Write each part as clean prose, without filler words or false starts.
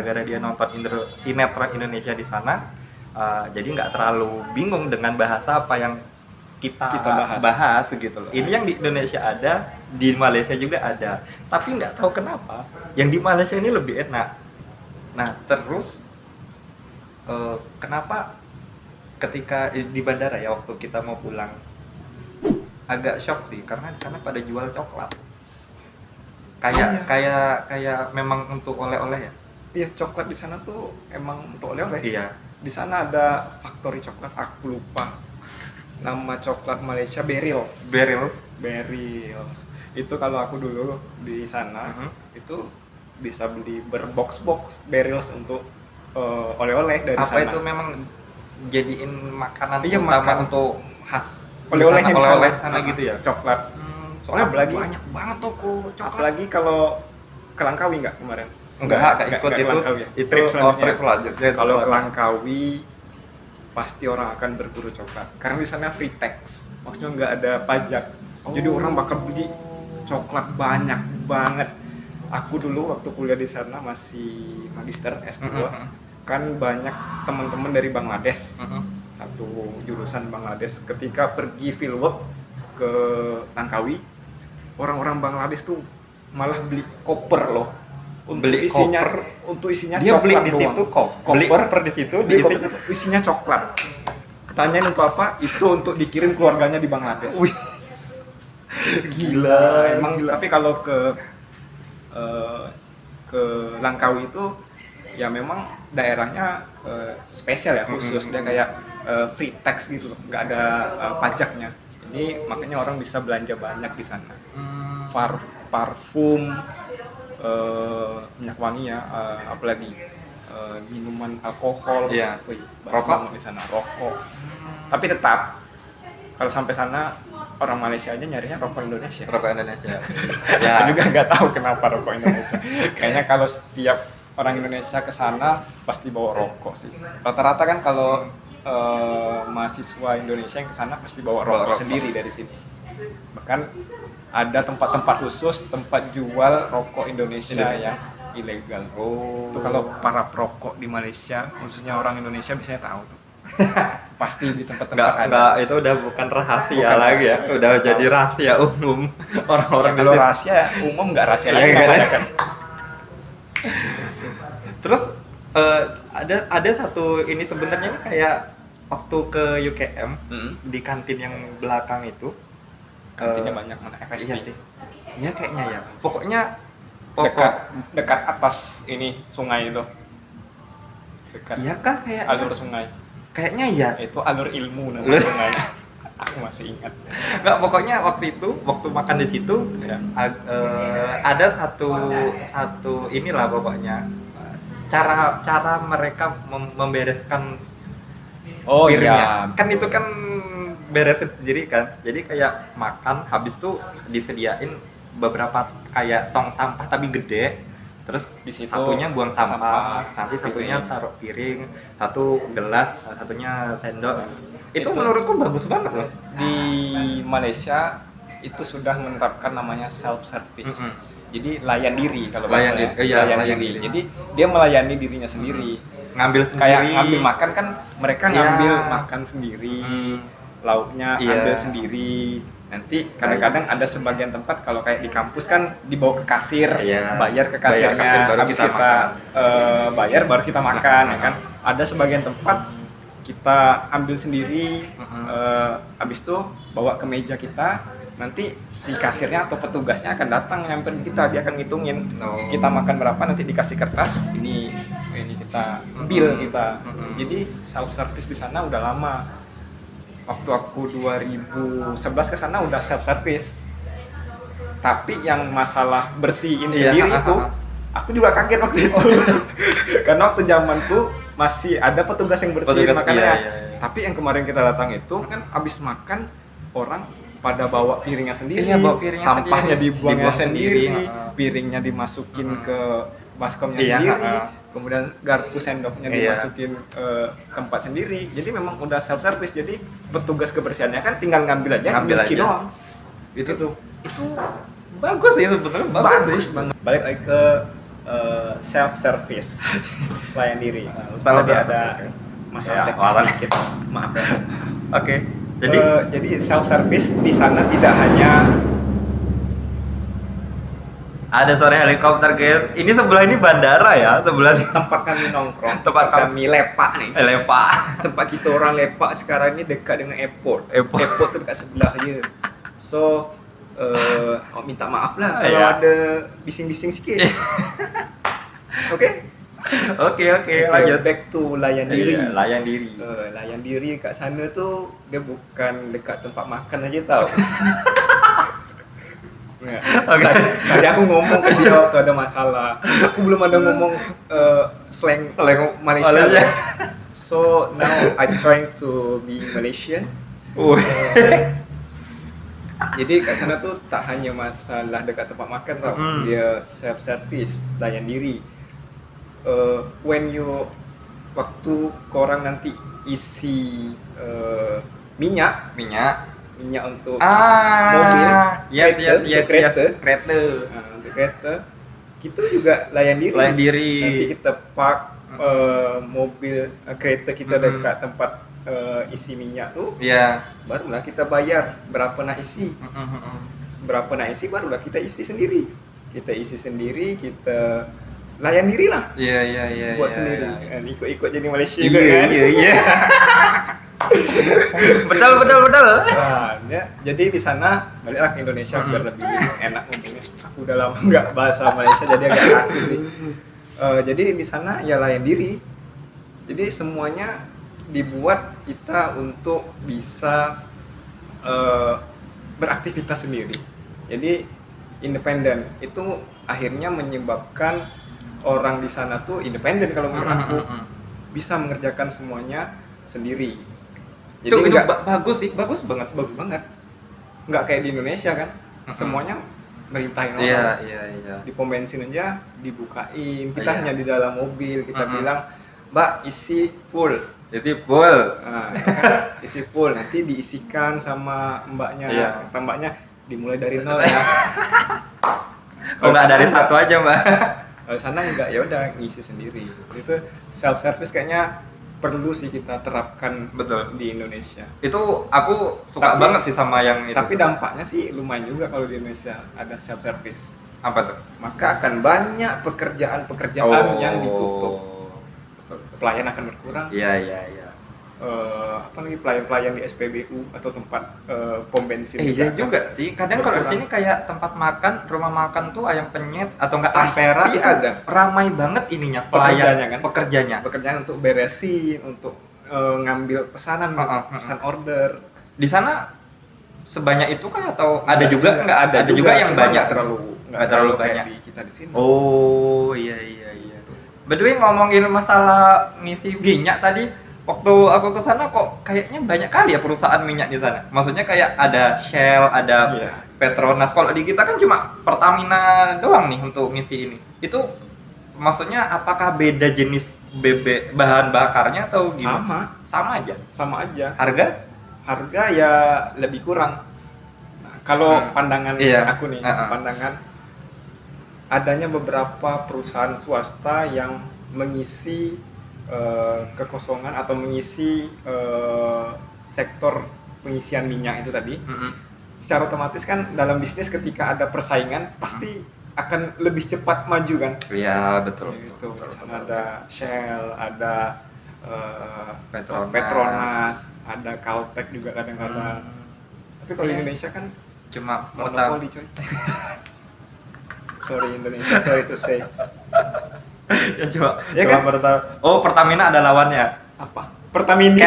gara-gara dia nonton sinetron Indonesia di sana, jadi nggak terlalu bingung dengan bahasa apa yang kita bahas gitu loh. Ini yang di Indonesia ada, di Malaysia juga ada, tapi nggak tahu kenapa yang di Malaysia ini lebih enak. Nah terus kenapa ketika di bandara ya, waktu kita mau pulang agak shock sih, karena di sana pada jual coklat. Kayak memang untuk oleh-oleh ya. Iya, coklat di sana tuh emang untuk oleh-oleh. Iya. Di sana ada factory coklat, aku lupa nama coklat Malaysia, Berils. Itu kalau aku dulu di sana itu bisa beli berbox-box Berils untuk oleh-oleh dari sana. Apa itu memang jadiin makanan utama untuk khas oleh-olehnya oleh-oleh sana gitu ya? Coklat. Soalnya apalagi banyak banget toko coklat. Apalagi kalau ke Langkawi nggak kemarin? Enggak ikut itu. Ya? Itu trip lanjutnya. Kalau ke Langkawi pasti orang akan berburu coklat karena di sana free tax, maksudnya nggak ada pajak. Jadi orang bakal beli coklat banyak banget. Aku dulu waktu kuliah di sana masih magister S2, kan banyak teman-teman dari Bangladesh, satu jurusan Bangladesh. Ketika pergi fieldwork ke Langkawi, orang-orang Bangladesh tuh malah beli koper loh. Untuk isinya dia coklat beli di doang. situ beli koper di situ, isinya coklat. Tanyain untuk apa? Itu untuk dikirim keluarganya di Bangladesh. Wih. Gila. Emang gila. Tapi kalau ke Langkawi itu ya memang daerahnya spesial ya, khusus. Dia kayak free tax gitu loh, nggak ada pajaknya. Ini makanya orang bisa belanja banyak di sana. Parfum, minyak wangi ya, apalagi minuman alkohol, rokok di sana, rokok. Tapi tetap kalau sampai sana orang Malaysia aja nyarinya rokok Indonesia. Ya. Aku juga nggak tahu kenapa rokok Indonesia. Kayaknya kalau setiap orang Indonesia ke sana pasti bawa rokok sih. Rata-rata kan kalau mahasiswa Indonesia yang ke sana pasti bawa rokok sendiri dari sini. Bahkan ada tempat-tempat khusus, tempat jual rokok Indonesia yang ilegal. Itu kalau para perokok di Malaysia, khususnya orang Indonesia biasanya tahu tuh. Pasti di tempat-tempat ada. Enggak, itu udah bukan rahasia lagi ya. Udah jadi rahasia umum. Orang-orang kalau rahasia umum nggak rahasia lagi kan. Terus ada satu ini sebenarnya ini kayak waktu ke UKM di kantin yang belakang itu. Kantinnya banyak mana FST. Iya sih. Iya kayaknya ya. Pokoknya dekat atas ini sungai itu. Dekat. Iya kah kayak alur sungai. Kayaknya ya. Itu alur ilmu namanya sungainya. Aku masih ingat. Enggak, pokoknya waktu makan di situ ya. Ada satu inilah pokoknya cara mereka membereskan piringnya. Kan itu kan beresin sendiri kan. Jadi kayak makan habis tuh disediain beberapa kayak tong sampah tapi gede. Terus di situ satunya buang sampah, nanti satunya taruh piring, satu gelas, satunya sendok. Itu menurutku bagus banget loh. Di Malaysia itu sudah menerapkan namanya self service. Jadi layan diri kalau bahasanya. Layan diri. Jadi dia melayani dirinya sendiri. Ngambil sendiri. Kayak ngambil makan kan mereka ngambil makan sendiri. Lauknya ambil sendiri. Nanti kadang-kadang ada sebagian tempat kalau kayak di kampus kan dibawa ke kasir, bayar ke kasirnya, baru habis kita bayar baru kita makan, ya kan. Ada sebagian tempat kita ambil sendiri, habis itu bawa ke meja kita, nanti si kasirnya atau petugasnya akan datang nyamperin kita, dia akan ngitungin kita makan berapa, nanti dikasih kertas, ini kita bill kita. Jadi self service di sana udah lama. Waktu aku 2011 ke sana udah self service. Tapi yang masalah bersihin sendiri itu aku juga kaget waktu itu. Karena waktu zamanku masih ada petugas yang bersihin makanannya. Tapi yang kemarin kita datang itu kan abis makan orang pada bawa piringnya sendiri, sampahnya dibuangnya sendiri, piringnya dimasukin ke baskomnya sendiri. Kemudian garpu sendoknya dimasukin tempat sendiri. Jadi memang udah self service. Jadi petugas kebersihannya kan tinggal ngambil aja doang. Itu bagus sih sebetulnya, bagus banget. Balik lagi ke self service layan diri. Salah Tadi satu. ada Ya, masalah teknis masalah. sedikit, maaf ya. Oke. Jadi Jadi self service di sana tidak hanya ada suara helikopter guys. Ini sebelah ini bandara ya, sebelah sini tempat kami nongkrong, Tempat kami lepak nih. lepak. Tempat kita orang lepak sekarang ini dekat dengan airport. Airport. Airport tu dekat sebelah je. So, minta maaf lah kalau Ya. ada bising-bising sikit. Oke? Oke, lanjut. Back to layan diri. Iya, layan diri. Layan diri kat sana tu dia bukan dekat tempat makan aja tau. Ya. Oke. Tadi aku ngomong ke dia waktu ada masalah. Aku belum ada ngomong slang Malaysia. Malaysia. So now I trying to be Malaysian. Wih. Jadi kat sana tuh tak hanya masalah dekat tempat makan tau. Mm. Dia self service, layan diri. When you waktu korang nanti isi minyak untuk mobil, kereta. untuk kereta, kita juga layan diri. Layan diri. Nanti kita park mobil kereta kita dekat tempat isi minyak tu, Iya. barulah kita bayar berapa nak isi. Berapa nak isi barulah kita isi sendiri. Kita isi sendiri, kita layan diri lah. Iya. Buat sendiri. Kan, ikut-ikut jadi Malaysia Iya, juga kan. iya. Betul. Nah, jadi di sana baliklah ke Indonesia biar lebih enak ngomongnya. Aku udah lama nggak bahasa Malaysia jadi agak kaku sih. Jadi di sana ya layan diri. Jadi semuanya dibuat kita untuk bisa beraktivitas sendiri. Jadi independen itu akhirnya menyebabkan orang di sana tuh independen kalau menurut aku, bisa mengerjakan semuanya sendiri. Jadi Itu nggak- bagus sih, bagus banget. bagus banget, nggak kayak di Indonesia kan, semuanya merintahin orang. Iya. Di pom bensin aja dibukain, kita Iya. hanya di dalam mobil, kita bilang, Mbak isi full. Jadi full. Nah, kan, isi full, nanti diisikan sama mbaknya. Iya. Kata mbaknya dimulai dari nol ya. Kalau nggak dari sana satu aja, Mbak. Kalau sana enggak, ya udah ngisi sendiri. Itu self service kayaknya perlu sih kita terapkan Betul. di Indonesia. Itu aku suka Tapi- banget sih sama yang itu. Tapi dampaknya sih lumayan juga kalau di Indonesia ada self service. apa tuh? Maka akan banyak pekerjaan-pekerjaan yang ditutup. Pelayan akan berkurang. Iya. Apalagi pelayan-pelayan di SPBU atau tempat pom bensin. Iya juga sih. Kadang kalau di sini kayak tempat makan, rumah makan tuh ayam penyet atau enggak Pasti ampera itu ada. ramai banget ininya Pekerjanya kan? pekerjanya. Pekerjaan untuk beresin, untuk ngambil pesanan, pesan order. Di sana sebanyak itu kah atau ada juga enggak ada juga yang cuma banyak? nggak terlalu kayak banyak. di kita di sini. Oh, iya. By the way, ngomongin masalah ngisi minyak tadi, waktu aku ke sana kok kayaknya banyak kali ya perusahaan minyak di sana. Maksudnya kayak ada Shell, ada Iya. Petronas. Kalau di kita kan cuma Pertamina doang nih untuk ngisi ini. Itu maksudnya apakah beda jenis bahan bakarnya atau gimana? Sama aja. Sama aja. Harga? Ya lebih kurang. Nah, kalau pandangan Iya. aku nih, Uh-uh. pandangan adanya beberapa perusahaan swasta yang mengisi kekosongan atau mengisi sektor pengisian minyak itu tadi. Secara otomatis kan dalam bisnis ketika ada persaingan pasti akan lebih cepat maju kan. Iya, betul. Itu di sana ada Shell, ada Petronas. ada Caltech juga kadang-kadang. Tapi kalau di Iya. Indonesia kan Cuma monopoli coy. Sorry Indonesia, sorry to say. ya cuma Ya cuma kan? Oh, Pertamina ada lawannya. Apa? Pertamina.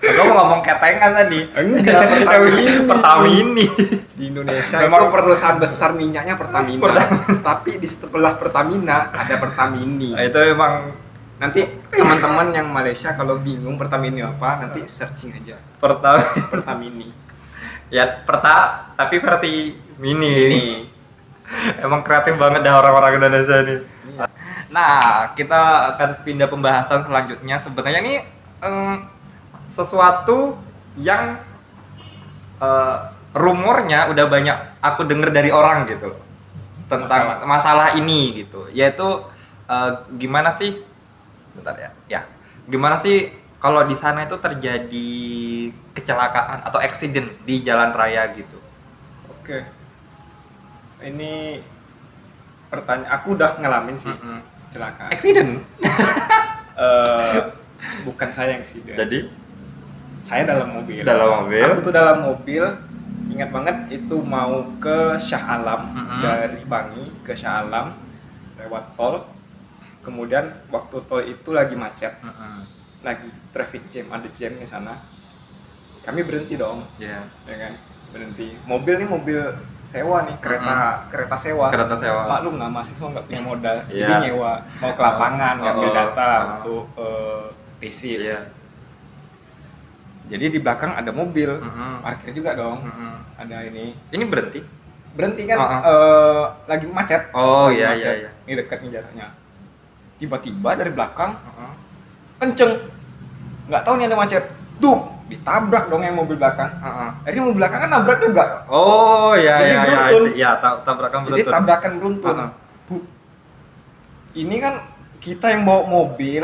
Aku mau ngomong ketengan tadi. Enggak, Pertamini. Di Indonesia Memang itu perusahaan besar minyaknya Pertamina. Tapi di sebelah Pertamina ada Pertamini. Nah, itu emang Nanti teman-teman yang Malaysia kalau bingung Pertamini apa, nanti searching aja Pertamini. Ya tapi versi mini. Ini. Emang kreatif banget dah orang-orang Indonesia ini. Nah, kita akan pindah pembahasan selanjutnya. Sebenarnya ini sesuatu yang rumornya udah banyak aku denger dari orang gitu. tentang masalah ini gitu, yaitu gimana sih, bentar ya, gimana sih kalau di sana itu terjadi kecelakaan atau accident di jalan raya gitu. Oke. Ini pertanyaan, aku udah ngalamin sih kecelakaan. Accident? Bukan saya yang accident. Jadi Saya dalam mobil. Aku tuh dalam mobil. Ingat banget itu mau ke Shah Alam, dari Bangi ke Shah Alam lewat tol. Kemudian waktu tol itu lagi macet, lagi traffic jam, ada jam di sana. Kami berhenti dong, ya kan? Berhenti. Mobil nih mobil sewa nih, kereta sewa. Maklum lah, mahasiswa nggak punya modal, jadi nyewa. Mau ke lapangan, ngambil data untuk tesis. Jadi di belakang ada mobil, parkir juga dong. Ada ini. Ini berhenti kan? Lagi macet. Iya. Ini dekat nih jaraknya. Tiba-tiba dari belakang kenceng, nggak tahu nih ada macet. Duh, ditabrak dong yang mobil belakang. Akhirnya mobil belakang kan nabrak juga. Iya, tabrakan beruntun. Jadi tabrakan beruntun. Ini kan kita yang bawa mobil,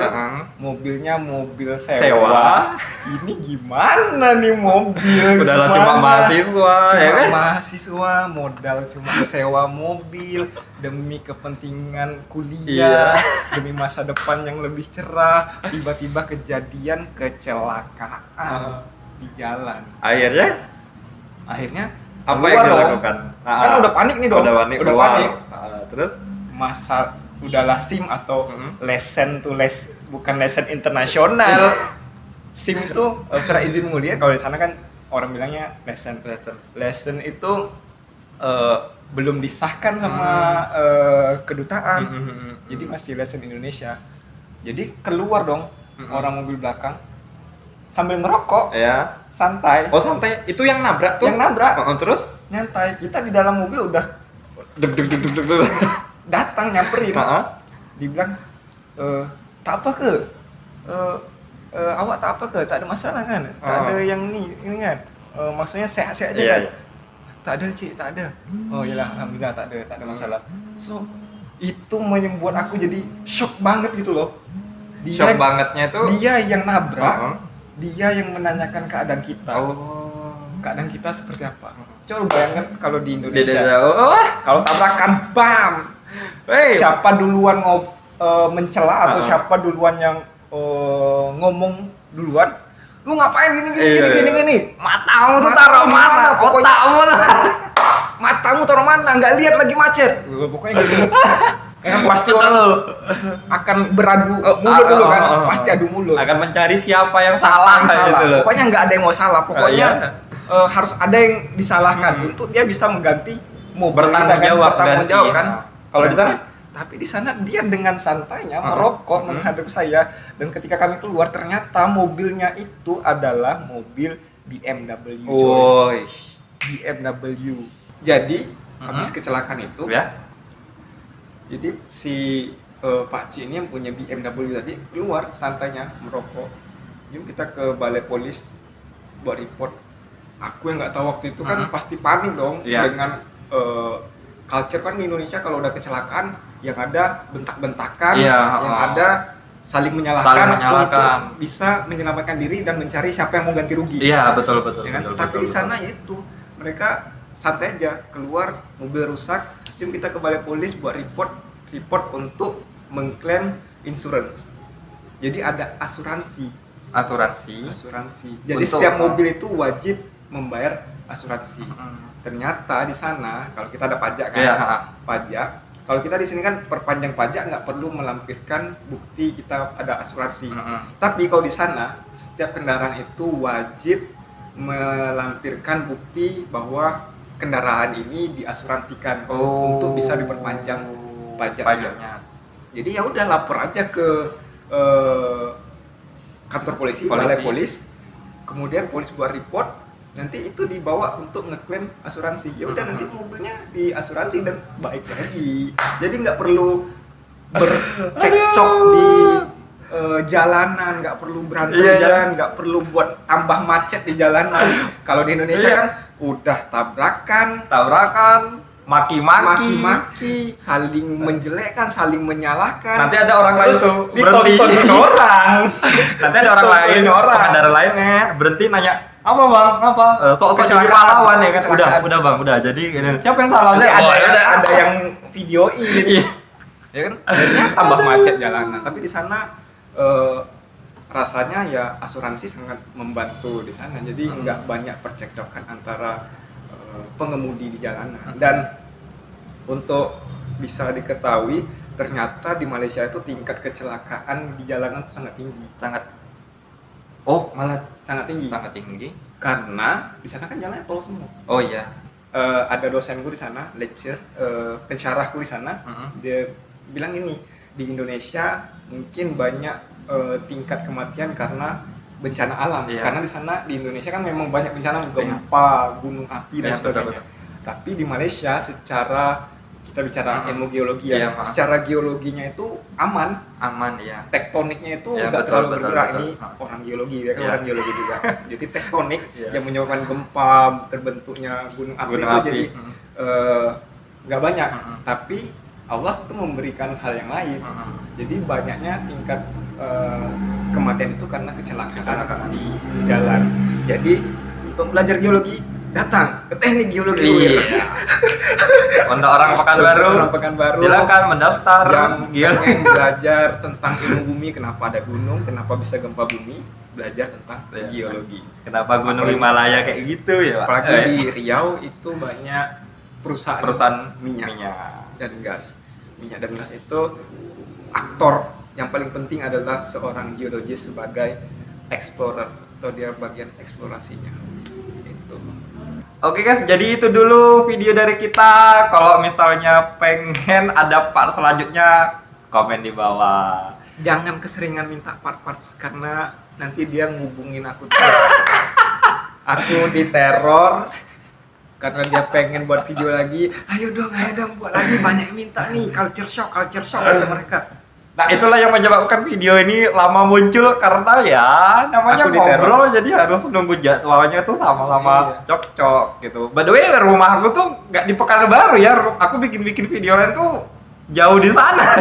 mobilnya mobil sewa. Ini gimana nih mobil? Udahlah cuma mahasiswa, ya kan? Mahasiswa, modal cuma sewa mobil demi kepentingan kuliah, demi masa depan yang lebih cerah. Tiba-tiba kejadian kecelakaan di jalan. Akhirnya apa yang dilakukan? Kan udah panik nih dong. Udah panik. Terus udahlah SIM atau lesson bukan lesson internasional. SIM itu surat izin mengemudi. Kalau di sana kan orang bilangnya lesson. Lesson itu belum disahkan sama kedutaan. Jadi masih lesson Indonesia. Jadi keluar dong orang mobil belakang sambil ngerokok. Santai. Santai. Itu yang nabrak tuh? Yang nabrak. Terus? Nyantai. Kita di dalam mobil udah deg. datang nyamperin, dibilang tak apa ke, awak tak apa ke, tak ada masalah kan, tak ada yang ini kan, maksudnya sehat-sehat aja kan, tak ada cik, tak ada, oh iyalah alhamdulillah tak ada masalah. So itu membuat aku jadi shock banget gitu loh. Shock bangetnya itu dia yang nabrak, dia yang menanyakan keadaan kita. Keadaan kita seperti apa? Coba bayangkan kalau di Indonesia, kalau tabrakan, bam. Siapa duluan mencela atau siapa duluan yang ngomong duluan, lu ngapain gini, matamu tuh taruh mana, matamu taruh mana, nggak lihat lagi macet, pokoknya gitu. Kan pasti orang akan beradu mulut dulu kan, pasti adu mulut, akan mencari siapa yang salah. Pokoknya nggak ada yang mau salah, pokoknya harus ada yang disalahkan untuk dia bisa mengganti, mau bertanggung jawab kan. Kalau di sana, tapi di sana dia dengan santainya merokok menghadap saya, dan ketika kami keluar ternyata mobilnya itu adalah mobil BMW. BMW. Jadi habis kecelakaan itu, jadi si Pak C ini yang punya BMW tadi keluar santainya merokok. Jom kita ke balai polis buat report. Aku yang nggak tahu waktu itu kan pasti panik dong dengan culture kan di Indonesia kalau udah kecelakaan yang ada bentak-bentakan, yang ada saling menyalahkan untuk bisa menyelamatkan diri dan mencari siapa yang mau ganti rugi. Iya, betul. Ya kan? Tapi di sana yaitu mereka santai aja, keluar mobil rusak, jom kita ke balai polis buat report untuk mengklaim insurance. Jadi ada asuransi. Jadi untuk setiap mobil itu wajib membayar asuransi. Ternyata di sana kalau kita ada pajak kan, pajak. Kalau kita di sini kan perpanjang pajak nggak perlu melampirkan bukti kita ada asuransi. Tapi kalau di sana setiap kendaraan itu wajib melampirkan bukti bahwa kendaraan ini diasuransikan untuk bisa diperpanjang pajaknya. Jadi ya udah lapor aja ke kantor polisi, balai polis. Kemudian polis buat report. Nanti itu dibawa untuk ngeklaim asuransi. Ya udah nanti mobilnya diasuransi dan baik lagi. Jadi nggak perlu bercekcok di jalanan, nggak perlu berantem jalan, nggak perlu buat tambah macet di jalanan. Kalau di Indonesia kan udah tabrakan, maki-maki, saling menjelekkan, saling menyalahkan. Nanti ada orang lain Terus tuh berhenti. ditontonin orang. Nanti ada orang lain, Ditontonin orang. pengendara lainnya berhenti nanya, apa bang, apa? Sok-sok jadi Kecelakaan. pahlawan ya kan? Kecelakaan. Udah bang, udah. Jadi ini, siapa yang salah? Nanti Oh, ya udah. ada yang videoin. Iya. Ya kan? Akhirnya tambah macet jalanan. Tapi di sana rasanya ya asuransi sangat membantu di sana. Jadi nggak banyak percekcokan antara pengemudi di jalanan. Dan untuk bisa diketahui ternyata di Malaysia itu tingkat kecelakaan di jalanan itu sangat tinggi. Malah Sangat tinggi. sangat tinggi. Karena di sana kan jalannya tol semua. Oh iya. Ada dosenku di sana, lecture, pensyarahku di sana, dia bilang ini, di Indonesia mungkin banyak tingkat kematian karena bencana alam. Iya. Karena di sana di Indonesia kan memang banyak bencana, gempa, gunung api dan Iya, betul, sebagainya. Tapi di Malaysia secara kita bicara ilmu geologi ya, Iya, secara geologinya itu aman. Aman ya. Tektoniknya itu Ya, nggak betul, terlalu betul, bergerak. betul. Ini orang geologi ya kan, Ya. orang geologi juga. Jadi tektonik Ya. yang menyebabkan gempa, terbentuknya gunung api Gunung itu api. jadi nggak banyak. Mm-mm. Tapi Allah tuh memberikan hal yang lain. Jadi banyaknya tingkat kematian itu karena kecelakaan di jalan. Jadi untuk belajar geologi datang ke teknik geologi. Iya. Untuk orang Pekanbaru, Orang Pekanbaru silakan mendaftar yang geologi. pengen belajar tentang ilmu bumi, kenapa ada gunung, kenapa bisa gempa bumi, belajar tentang Iya. geologi. Kenapa Gunung Apalagi- Himalaya kayak gitu ya, Pak? Apalagi di Riau itu banyak perusahaan minyak dan gas. Minyak dan gas itu aktor yang paling penting adalah seorang geologis sebagai explorer atau dia bagian eksplorasinya. Itu. Oke guys, jadi itu dulu video dari kita. Kalau misalnya pengen ada part selanjutnya, komen di bawah. Jangan keseringan minta part-part karena nanti dia ngubungin aku terus. Aku diteror karena dia pengen buat video lagi. Ayo dong buat lagi, banyak yang minta nih. Culture shock kata mereka. Nah itulah yang menyebabkan video ini lama muncul karena ya namanya Aku diteror. ngobrol, jadi harus nunggu jadwalnya tuh sama-sama Iya. cocok gitu. By the way, rumah aku tuh nggak di Pekanbaru ya, aku bikin video lain tuh jauh di sana.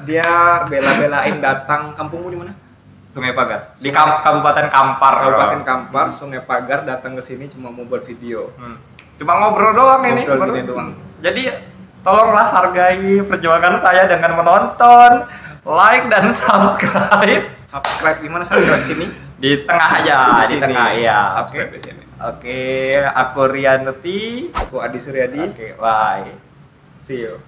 Dia bela-belain datang. Kampungmu di mana? Sungai Pagar di Sungai- Kabupaten Kampar. Kabupaten Kampar, Sungai Pagar, datang ke sini cuma mau buat video. Cuma ngobrol doang ini. Ngobrol gini doang. Jadi tolonglah hargai perjuangan saya dengan menonton, like dan subscribe. Subscribe di mana? Subscribe di sini. Di tengah aja, di sini. tengah ya. Subscribe di sini. Oke, aku Rianuti. Aku Adi Suryadi. Oke, bye. See you.